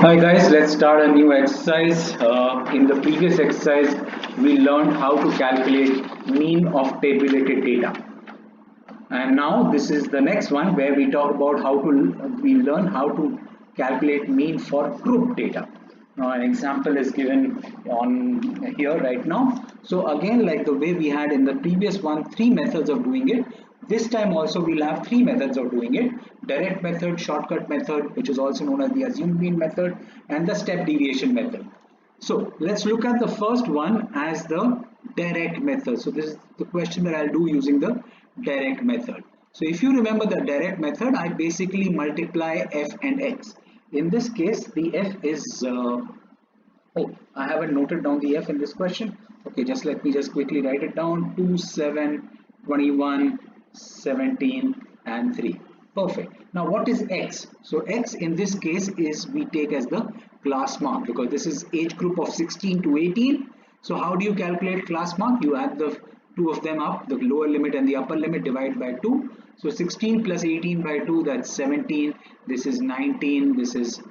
Hi guys, let's start a new exercise. In the previous exercise, we learned how to calculate mean of tabulated data. And now this is the next one where we talk about we learn how to calculate mean for group data. Now an example is given on here right now. So again, like the way we had in the previous one, three methods of doing it. This time also we'll have three methods of doing it: direct method, shortcut method, which is also known as the assumed mean method, and the step deviation method. So let's look at the first one as the direct method. So this is the question that I'll do using the direct method. So if you remember the direct method, I basically multiply f and x. In this case, the f is, I haven't noted down the f in this question. Okay, just let me just quickly write it down: 2, 7, 21, 17, and 3. Perfect. Now what is x? So x in this case is we take as the class mark, because this is age group of 16 to 18. So how do you calculate class mark? You add the two of them up, the lower limit and the upper limit, divide by 2. So 16 plus 18 by 2, that's 17. This is 19, this is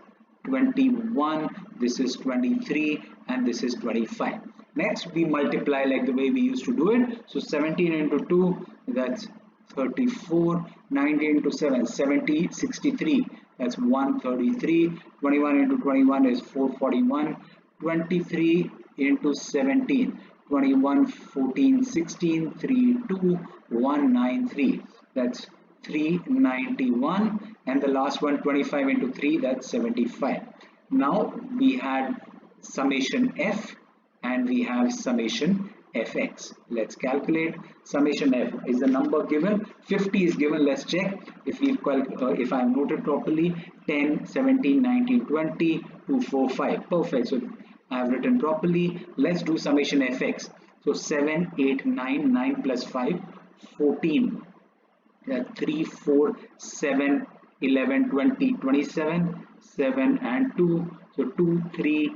21, this is 23, and this is 25. Next we multiply like the way we used to do it. So 17 into 2, that's 34, 19 into 7, 70, 63, that's 133, 21 into 21 is 441, 23 into 17, 21, 14, 16, 3, 2, 193, that's 391, and the last one, 25 into 3, that's 75. Now we had summation f and we have summation fx. Let's calculate. Summation f is the number given. 50 is given. Let's check if I have noted properly. 10, 17, 19, 20, 2, 4, 5. Perfect. So I have written properly. Let's do summation fx. So 7, 8, 9, 9 plus 5, 14. 3, 4, 7, 11, 20, 27, 7 and 2. So 2, 3,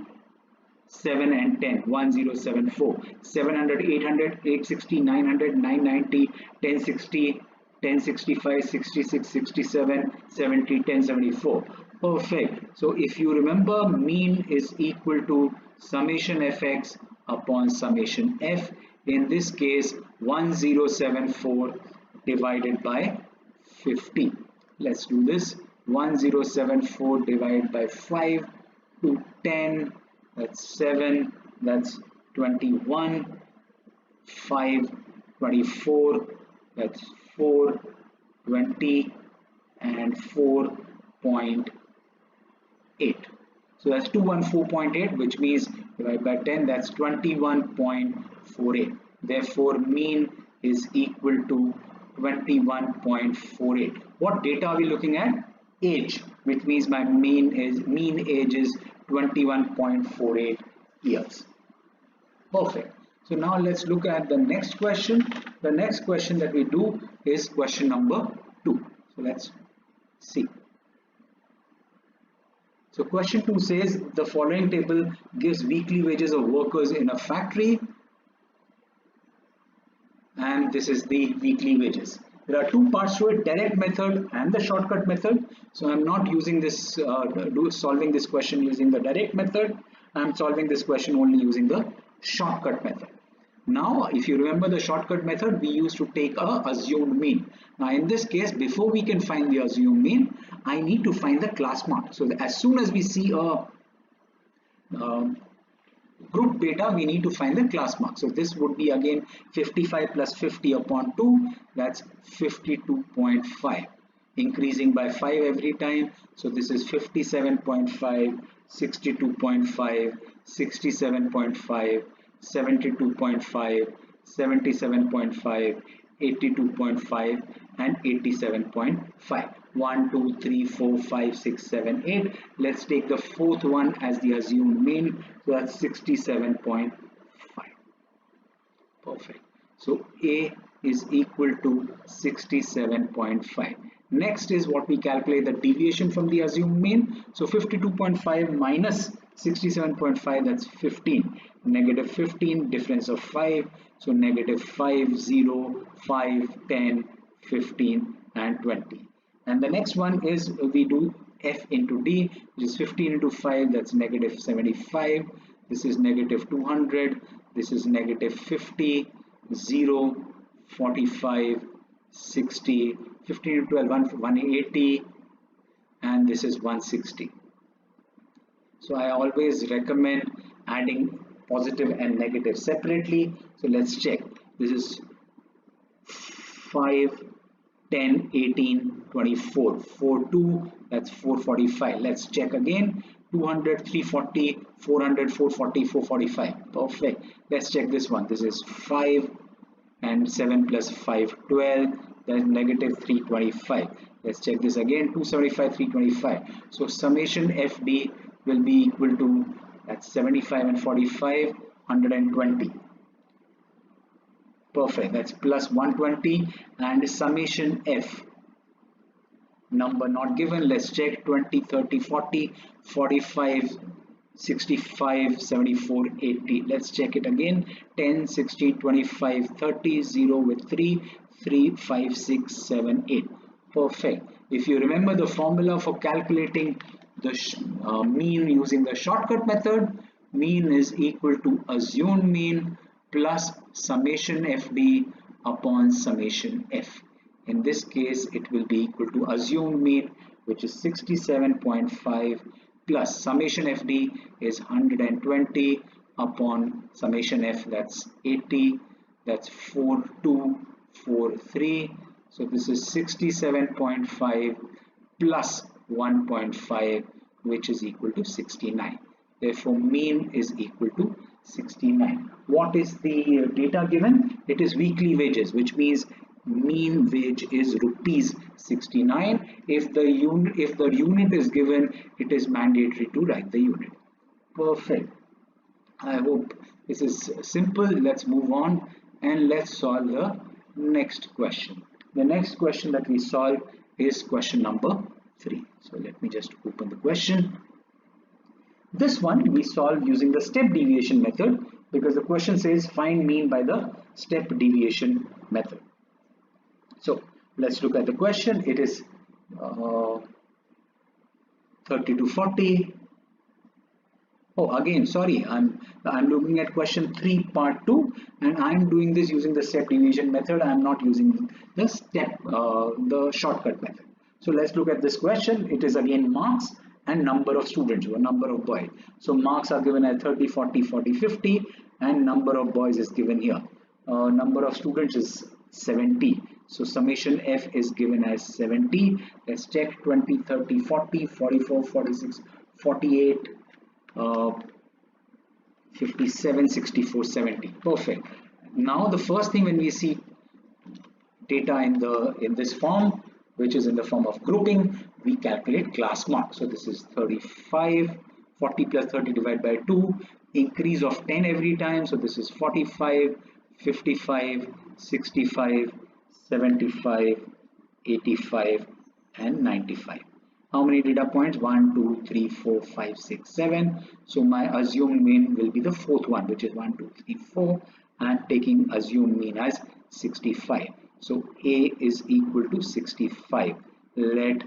7 and 10, 1074, 700, 800, 860, 900, 990, 1060, 1065, 66, 67, 70, 1074. Perfect. So if you remember, mean is equal to summation fx upon summation f. In this case, 1074 divided by 50. Let's do this. 1074 divided by 5 to 10. That's 7, that's 21, 5, 24, that's 4, 20, and 4.8. So that's 214.8, which means divided by 10, that's 21.48. Therefore, mean is equal to 21.48. What data are we looking at? Age, which means my mean age is 21.48 years. Perfect. So now let's look at the next question. The next question that we do is question number 2. So let's see. So question 2 says the following table gives weekly wages of workers in a factory, and this is the weekly wages. There are two parts to it: direct method and the shortcut method. So I'm not using this, solving this question using the direct method. I'm solving this question only using the shortcut method. Now, if you remember the shortcut method, we used to take a assumed mean. Now, in this case, before we can find the assumed mean, I need to find the class mark. So as soon as we see a group data, we need to find the class mark. So this would be again 55 plus 50 upon 2, that's 52.5, increasing by 5 every time. So this is 57.5, 62.5, 67.5, 72.5, 77.5, 82.5, and 87.5. 1, 2, 3, 4, 5, 6, 7, 8. Let's take the fourth one as the assumed mean. So that's 67.5. Perfect. So A is equal to 67.5. Next is what we calculate the deviation from the assumed mean. So 52.5 minus 67.5, that's 15. Negative 15, difference of 5. So negative 5, 0, 5, 10, 15, and 20. And the next one is we do F into D, which is 15 into 5, that's negative 75. This is negative 200. This is negative 50, 0, 45, 60, 15 into 12, 180, and this is 160. So I always recommend adding positive and negative separately. So let's check. This is 5, 10, 18, 24, 4, 2, that's 445. Let's check again. 200, 340, 400, 440, 445. Perfect. Let's check this one. This is 5 and 7 plus 5, 12. That's negative 325. Let's check this again. 275, 325. So summation FD will be equal to, that's 75 and 45, 120. Perfect. That's plus 120. And summation F, number not given. Let's check. 20, 30, 40, 45, 65, 74, 80. Let's check it again. 10, 60, 25, 30, 0 with 3, 3, 5, 6, 7, 8. Perfect. If you remember the formula for calculating the mean using the shortcut method, mean is equal to assumed mean plus summation FD upon summation F. In this case, it will be equal to assumed mean, which is 67.5, plus summation FD is 120 upon summation F, that's 80, that's 4243. So this is 67.5 plus 1.5, which is equal to 69. Therefore, mean is equal to 69. What is the data given? It is weekly wages, which means mean wage is rupees 69. If the unit is given, it is mandatory to write the unit. Perfect. I hope this is simple. Let's move on and let's solve the next question. The next question that we solve is question number 3. So let me just open the question. This one we solve using the step deviation method, because the question says find mean by the step deviation method. So let's look at the question. It is 30 to 40. Oh, again, sorry, I'm looking at question 3 part 2, and I'm doing this using the step deviation method. I'm not using the the shortcut method. So let's look at this question. It is again marks and number of students, or number of boys. So marks are given as 30, 40, 40, 50, and number of boys is given here. Number of students is 70. So summation F is given as 70. Let's check. 20, 30, 40, 44, 46, 48, 57, 64, 70. Perfect. Now the first thing when we see data in this form, which is in the form of grouping, we calculate class mark. So this is 35, 40 plus 30 divided by 2, increase of 10 every time. So this is 45, 55, 65, 75, 85, and 95. How many data points? 1, 2, 3, 4, 5, 6, 7. So my assumed mean will be the fourth one, which is 1, 2, 3, 4. And taking assumed mean as 65. So A is equal to 65. Let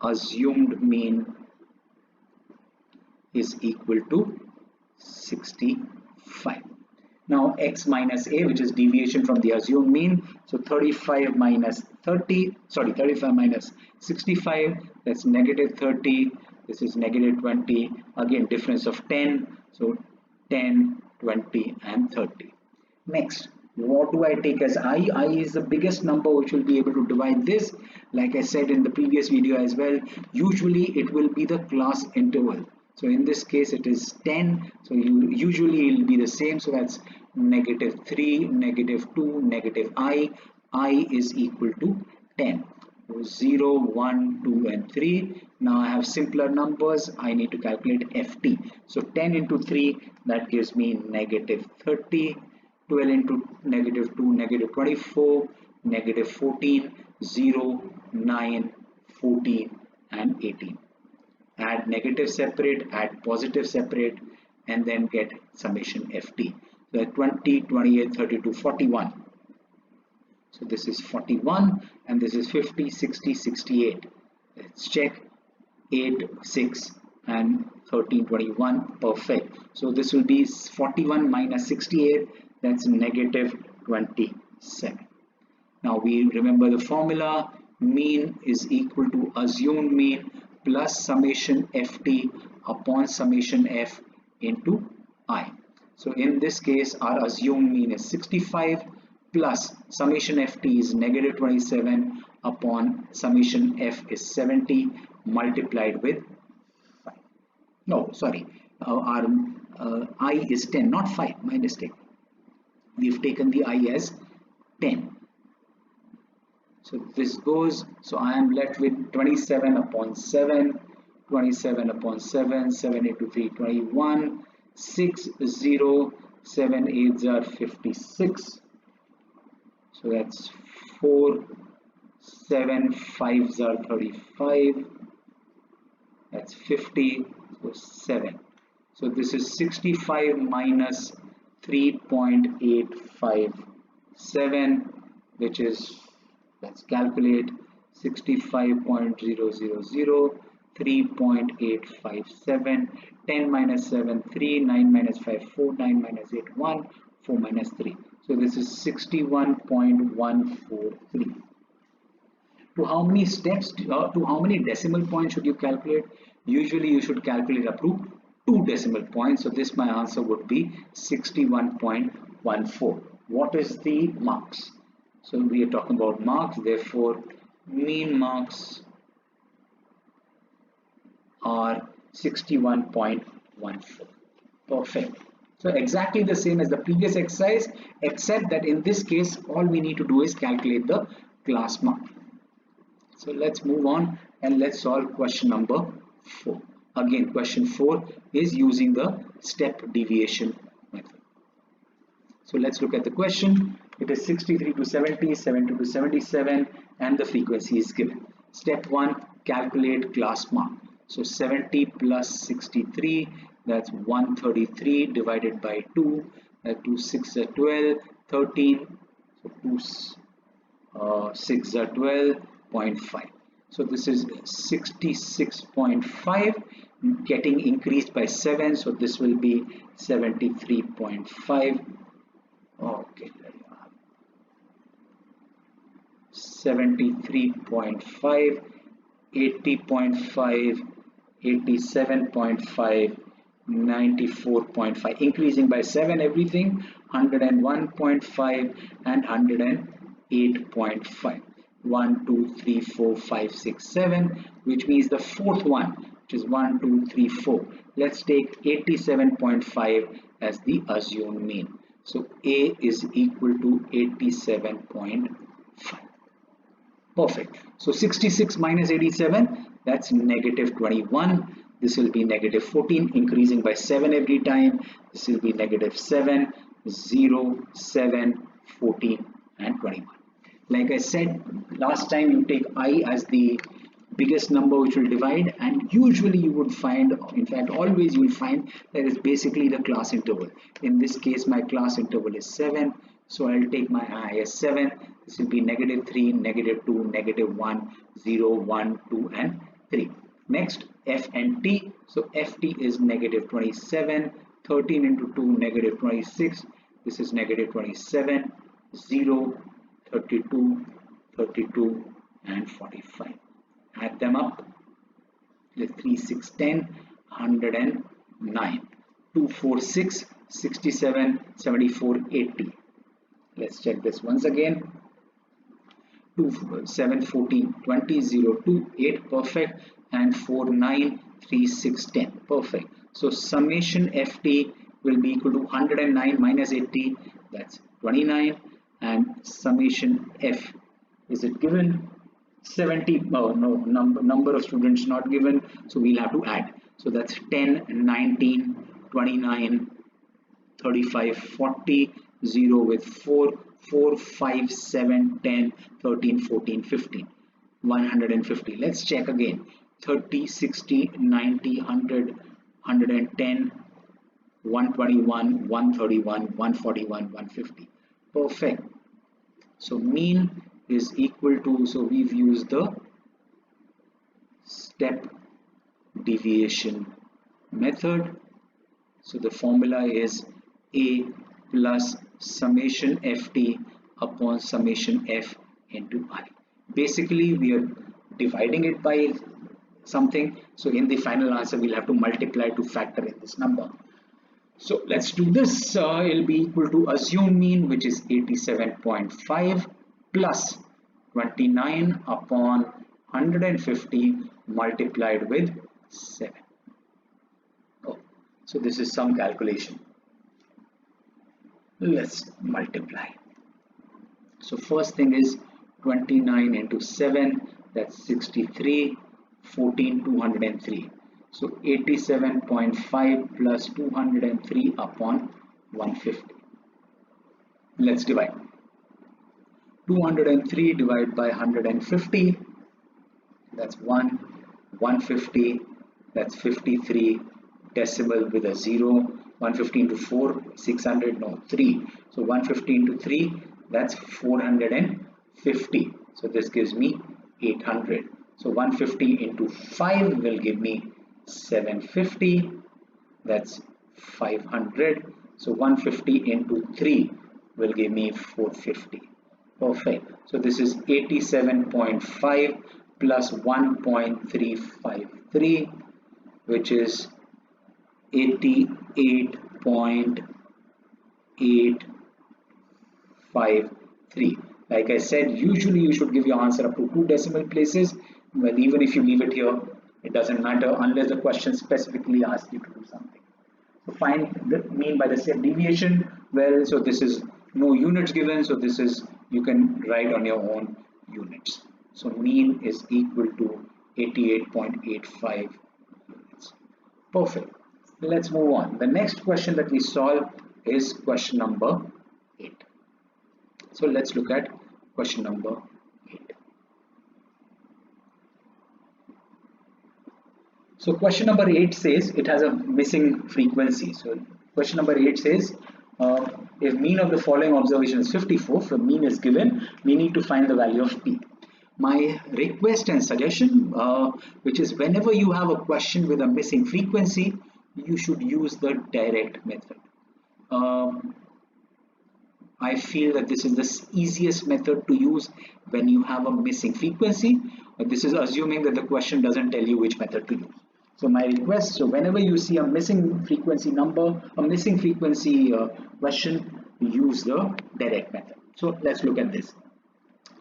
assumed mean is equal to 65. Now x minus A, which is deviation from the assumed mean. So 35 minus 65, that's negative 30. This is negative 20. Again, difference of 10. So 10, 20, and 30. Next, what do I take as I? I is the biggest number which will be able to divide this. Like I said in the previous video as well, usually it will be the class interval. So in this case it is 10. So usually it will be the same. So that's negative 3, negative 2, negative I. I is equal to 10. 0, 1, 2, and 3. Now I have simpler numbers. I need to calculate FT. So 10 into 3, that gives me negative 30. 12 into negative 2, negative 24, negative 14, 0, 9, 14, and 18. Add negative separate, add positive separate, and then get summation FT. So 20, 28, 32, 41. So this is 41, and this is 50, 60, 68. Let's check. 8, 6 and 13, 21. Perfect. So this will be 41 minus 68, that's negative 27. Now we remember the formula, mean is equal to assumed mean plus summation ft upon summation f into I. So in this case our assumed mean is 65 plus summation ft is negative 27 upon summation f is 70 multiplied with 5. No, sorry, our I is 10, not 5, my mistake. We've taken the I as 10. So this goes, so I am left with 27 upon 7, 27 upon 7, 7 into 3, 21, 6, 0, 7, 8s are 56. So that's 4, 7, 5s are 35. That's 50, so 7. So this is 65 minus 3.857, which is, let's calculate, 65.000, 3.857, 10 minus 7, 3, 9 minus 5, 4, 9 minus 8, 1, 4 minus 3. So this is 61.143. To how many steps, to how many decimal points should you calculate? Usually you should calculate up to 2 decimal points. So this, my answer would be 61.14. What is the marks? So we are talking about marks, therefore mean marks are 61.14. Perfect. So exactly the same as the previous exercise, except that in this case all we need to do is calculate the class mark. So let's move on and let's solve question number 4. Again, question 4 is using the step deviation method. So let's look at the question. It is 63 to 70, 70 to 77, and the frequency is given. Step 1, calculate class mark. So 70 plus 63, that's 133 divided by 2, that 2 6 are 12, 13, so 2 6 are 12.5. So this is 66.5 getting increased by 7, so this will be 73.5. Okay, 73.5, 80.5, 87.5, 94.5, increasing by 7 everything, 101.5 and 108.5. 1, 2, 3, 4, 5, 6, 7, which means the fourth one, which is 1, 2, 3, 4. Let's take 87.5 as the assumed mean. So A is equal to 87.5. Perfect. So 66 minus 87, that's negative 21. This will be negative 14, increasing by 7 every time. This will be negative 7, 0, 7, 14, and 21. Like I said last time, you take I as the biggest number which will divide, and usually you would find, in fact always you will find, that is basically the class interval. In this case my class interval is 7, so I'll take my I as 7. This will be negative 3, negative 2, negative 1, 0, 1, 2 and 3. Next, F and T. So Ft is negative 27, 13 into 2, negative 26. This is negative 27, 0, 32, 32 and 45. Add them up. The 3, 6, 10, 109. 2, 4, 6, 67, 74, 80. Let's check this once again. 2, 7, 14, 20, 0, 2, 8, perfect, and 4, 9, 3, 6, 10, perfect. So summation Ft will be equal to 109 minus 80, that's 29, and summation F, is it given? 70, oh no, number of students not given, so we'll have to add. So that's 10, 19, 29, 35, 40, 0 with 4, 4, 5, 7, 10, 13, 14, 15, 150. Let's check again. 30, 60, 90, 100, 110, 121, 131, 141, 150. Perfect. So mean is equal to, so we've used the step deviation method. So the formula is A plus summation ft upon summation f into I. Basically, we are dividing it by something. So in the final answer, we'll have to multiply to factor in this number. So let's do this. It'll be equal to assumed mean, which is 87.5 plus 29 upon 150 multiplied with 7. Oh, so this is some calculation. Let's multiply. So first thing is 29 into 7, that's 63, 14, 203. So 87.5 plus 203 upon 150. Let's divide. 203 divided by 150, that's 1, 150, that's 53, decimal with a 0, 150 into 4, 600, no, 3. So 150 into 3, that's 450. So this gives me 800. So 150 into 5 will give me 750, that's 500. So 150 into 3 will give me 450. Perfect. So this is 87.5 plus 1.353, which is 88.853. Like I said, usually you should give your answer up to 2 decimal places, but even if you leave it here, it doesn't matter unless the question specifically asks you to do something. So find the mean by the same deviation. Well, so this is no units given, so this is, you can write on your own units. So mean is equal to 88.85 units. Perfect. Let's move on. The next question that we solve is question number 8. So let's look at question number 8. So question number 8 says it has a missing frequency. So question number 8 says if mean of the following observation is 54, if the mean is given, we need to find the value of p. My request and suggestion, which is whenever you have a question with a missing frequency, you should use the direct method. I feel that this is the easiest method to use when you have a missing frequency. But this is assuming that the question doesn't tell you which method to use. So my request, so whenever you see a missing frequency number, a missing frequency question, use the direct method. So let's look at this.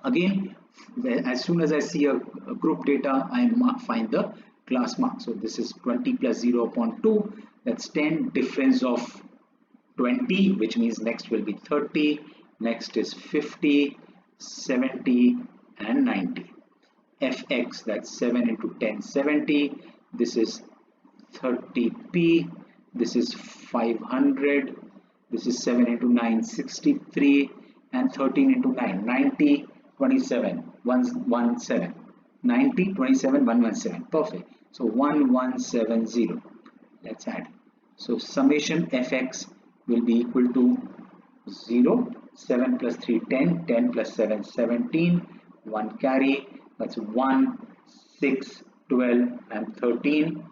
Again, as soon as I see a group data, I find the class mark. So this is 20 plus 0 upon 2, that's 10, difference of 20, which means next will be 30, next is 50, 70 and 90. Fx, that's 7 into 10, 70, this is 30p, this is 500, this is 7 into 9, 63, and 13 into 9, 90, 27, 117, 90, 27, 117, perfect. So 1170, let's add. So summation fx will be equal to 0, 7 plus 3, 10, 10 plus 7, 17, 1 carry, that's 1, 6, 12 and 13,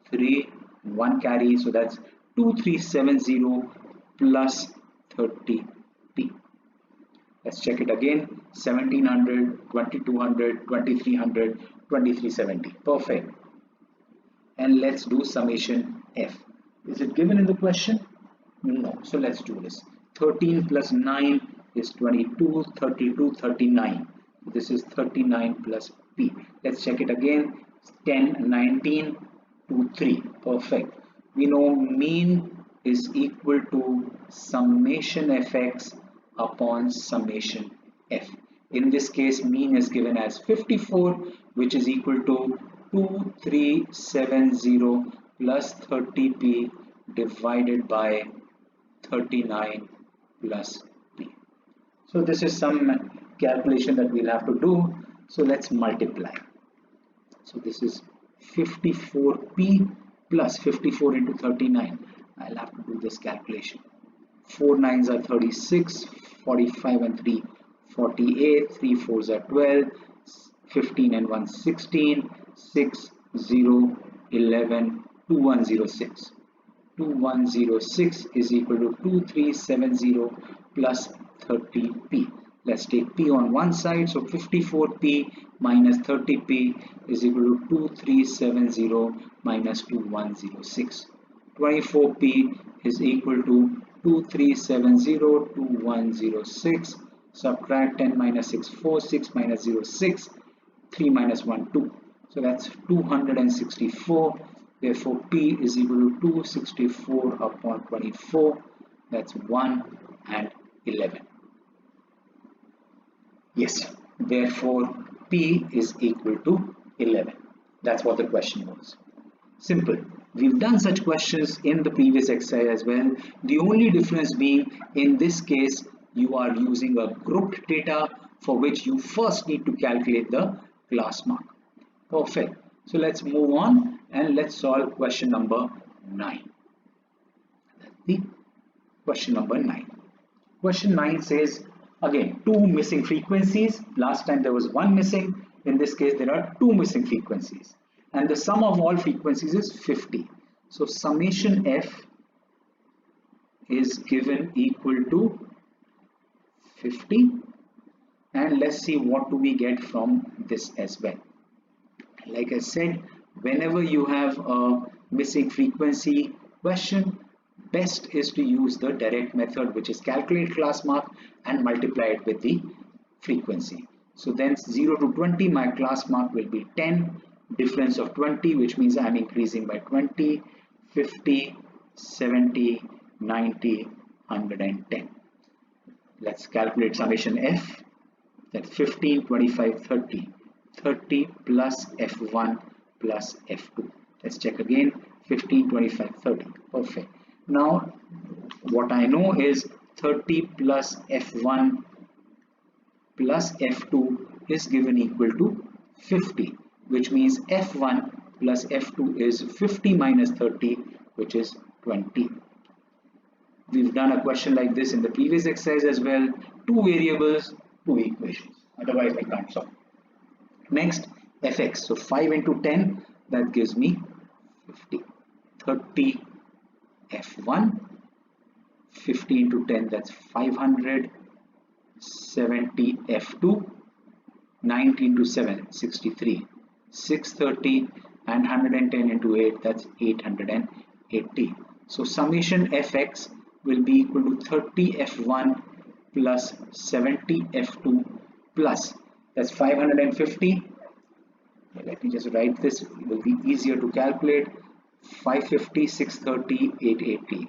3, 1 carry, so that's 2370 plus 30p. Let's check it again, 1700, 2200, 2300, 2370, perfect. And let's do summation f. Is it given in the question? No. So let's do this. 13 plus 9 is 22, 32, 39. This is 39 plus p. Let's check it again. 10, 19, 2, 3. Perfect. We know mean is equal to summation fx upon summation f. In this case, mean is given as 54, which is equal to 2370 plus 30p divided by 39 plus p. So this is some calculation that we'll have to do. So let's multiply. So this is 54p plus 54 into 39. I'll have to do this calculation. 4 9s are 36, 45 and 3 48, 3 4s are 12, 15 and 1 16, 6 0 11, 2106. 2106 is equal to 2370 plus 30p. Let's take p on one side, so 54p minus 30p is equal to 2370 minus 2106. 24p is equal to 2370 2106. Subtract 10 minus 6, 4, 6 minus 0, 6, 3 minus 1, 2. So that's 264. Therefore, P is equal to 264 upon 24. That's 1 and 11. Yes, therefore, P is equal to 11. That's what the question was. Simple. We've done such questions in the previous exercise as well. The only difference being, in this case, you are using a grouped data for which you first need to calculate the class mark. Perfect. So let's move on and let's solve question number 9. That's the question number 9. Question 9 says, again, two missing frequencies. Last time there was one missing. In this case, there are two missing frequencies. And the sum of all frequencies is 50. So summation f is given equal to 50. And let's see what do we get from this as well. Like I said, whenever you have a missing frequency question, best is to use the direct method, which is calculate class mark and multiply it with the frequency. So then 0 to 20, my class mark will be 10, difference of 20, which means I'm increasing by 20, 50, 70, 90, 110. Let's calculate summation f. That 15, 25, 30. 30 plus f1 plus f2. Let's check again. 15, 25, 30. Perfect. Now, what I know is 30 plus f1 plus f2 is given equal to 50, which means f1 plus f2 is 50 minus 30, which is 20. We've done a question like this in the previous exercise as well. Two variables, two equations. Otherwise, we can't solve. Next, fx. So 5 into 10, that gives me 50. 30 f1. 50 into 10, that's 500. 70 f2. 90 into 7, 63. 630 and 110 into 8, that's 880. So summation fx will be equal to 30 f1 plus 70 f2 plus, that's 550. Let me just write this, it will be easier to calculate. 550, 630, 880.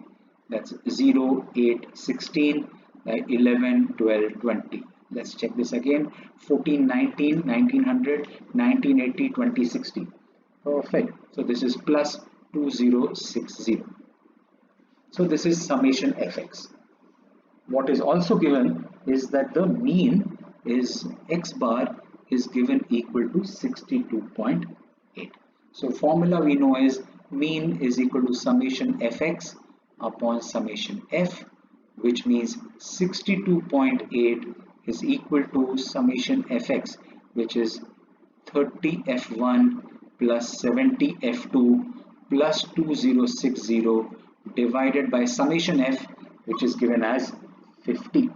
That's 0, 8, 16, 11, 12, 20. Let's check this again. 14, 19, 1900, 1980, 2060. Perfect. So this is plus 2060. So this is summation fx. What is also given is that the mean is x bar is given equal to 62.8. So formula we know is mean is equal to summation fx upon summation f, which means 62.8 is equal to summation fx, which is 30 f1 plus 70 f2 plus 2060 divided by summation f, which is given as 50.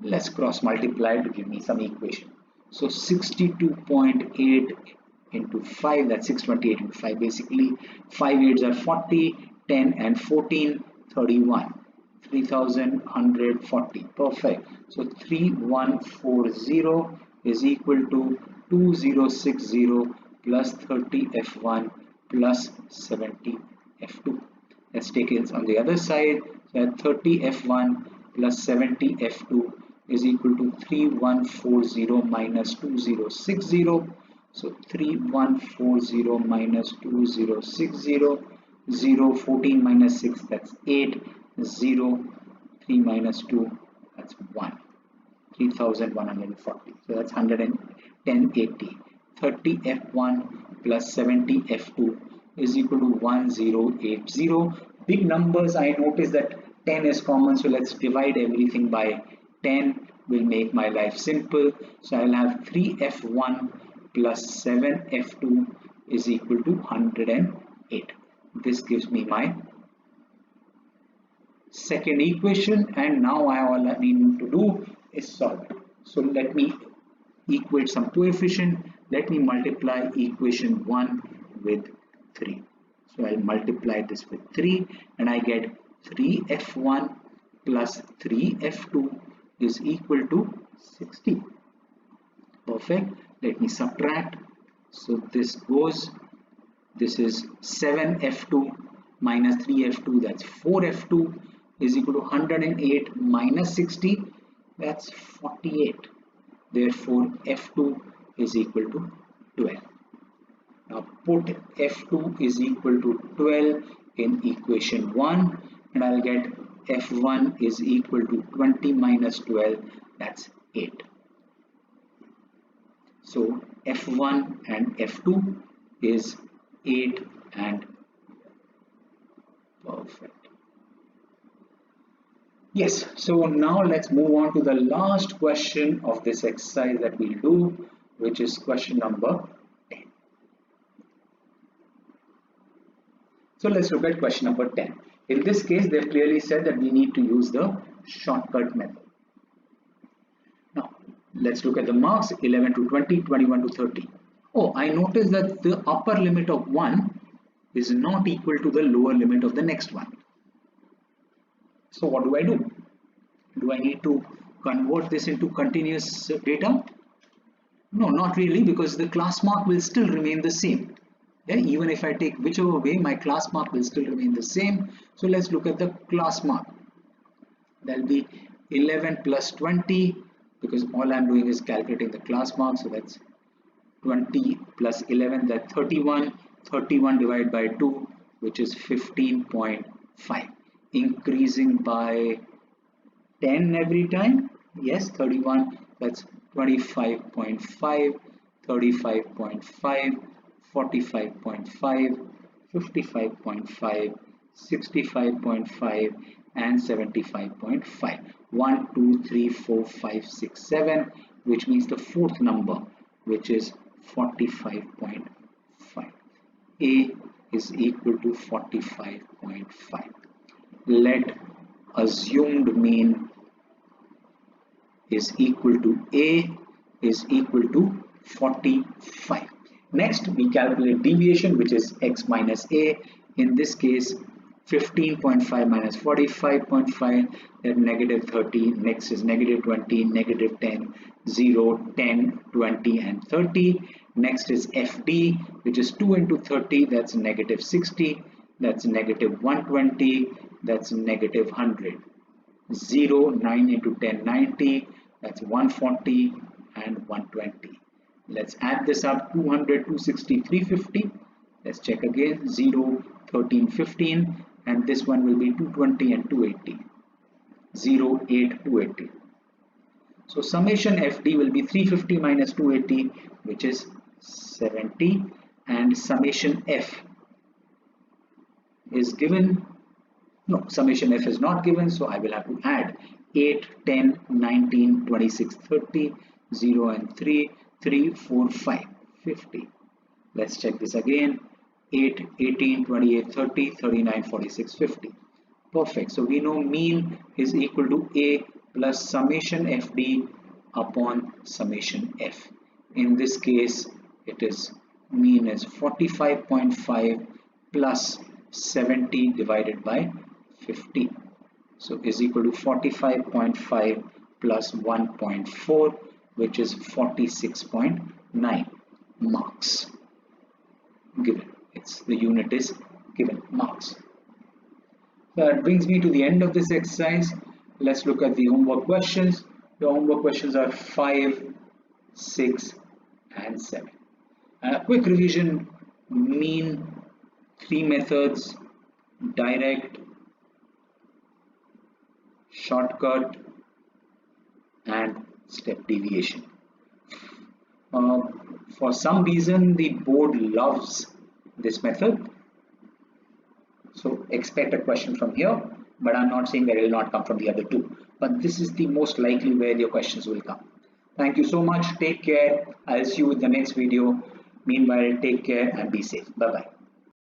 Let's cross multiply to give me some equation. So 62.8 into 5, that's 628 into 5 basically. 5 8s are 40, 10 and 14, 31. 3140. Perfect. So 3140 is equal to 2060 plus 30 f1 plus 70 f2. Let's take it on the other side. So 30 f1 plus 70 f2 is equal to 3140 minus 2060. So 3140 minus 2060, 0, 14 minus 6, that's 8, 0, 3 minus 2, that's 1, 3140. So that's 11080. 30 f1 plus 70 f2 is equal to 1080. Big numbers, I notice that 10 is common, so let's divide everything by 10. Will make my life simple. So I'll have 3 f1 plus 7 f2 is equal to 108. This gives me my second equation, and now all I need to do is solve it. So let me equate some coefficient. Let me multiply equation 1 with 3. So I'll multiply this with 3 and I get 3f1 plus 3f2 is equal to 60. Perfect. Let me subtract. So this is 7f2 minus 3f2, that's 4f2 is equal to 108 minus 60, that's 48. Therefore f2 is equal to 12. Now put f2 is equal to 12 in equation 1 and I'll get f1 is equal to 20 minus 12, that's 8. So f1 and f2 is 8 and perfect. Yes, so now let's move on to the last question of this exercise that we'll do, which is question number 10. So let's look at question number 10. In this case, they've clearly said that we need to use the shortcut method. Now, let's look at the marks 11 to 20, 21 to 30. Oh, I noticed that the upper limit of 1 is not equal to the lower limit of the next one. So what do I do? Do I need to convert this into continuous data? No, not really, because the class mark will still remain the same. Yeah, even if I take whichever way, my class mark will still remain the same. So let's look at the class mark. That will be 11 plus 20, because all I'm doing is calculating the class mark. So that's 20 plus 11, that's 31. 31 divided by 2, which is 15.5. Increasing by 10 every time. Yes, 31, that's 25.5, 35.5, 45.5, 55.5, 65.5 and 75.5. 1, 2, 3, 4, 5, 6, 7, which means the fourth number, which is 45.5. A is equal to 45.5. Let assumed mean is equal to A is equal to 45. Next, we calculate deviation, which is x minus A. In this case, 15.5 minus 45.5, then negative 30. Next is negative 20, negative 10, 0, 10, 20, and 30. Next is FD, which is 2 into 30, that's negative 60. That's negative 120, that's negative 100. 0, 9 into 10, 90, that's 140 and 120. Let's add this up, 200, 260, 350. Let's check again, 0, 13, 15, and this one will be 220 and 280. 0, 8, 280. So summation FD will be 350 minus 280, which is 70, and summation F is given. No, summation F is not given, so I will have to add 8, 10, 19, 26, 30, 0 and 3, 3, 4, 5, 50. Let's check this again. 8, 18, 28, 30, 39, 46, 50. Perfect. So we know mean is equal to A plus summation FD upon summation F. In this case, it is mean is 45.5 plus 70 divided by 50. So is equal to 45.5 plus 1.4, which is 46.9 marks given. The unit is given, marks. That brings me to the end of this exercise. Let's look at the homework questions. The homework questions are 5, 6 and 7. A quick revision: mean, 3 methods, direct, shortcut and step deviation. For some reason the board loves this method, so expect a question from here, but I'm not saying that it will not come from the other two, but this is the most likely where your questions will come. Thank you so much, take care, I'll see you in the next video. Meanwhile, take care and be safe. Bye bye.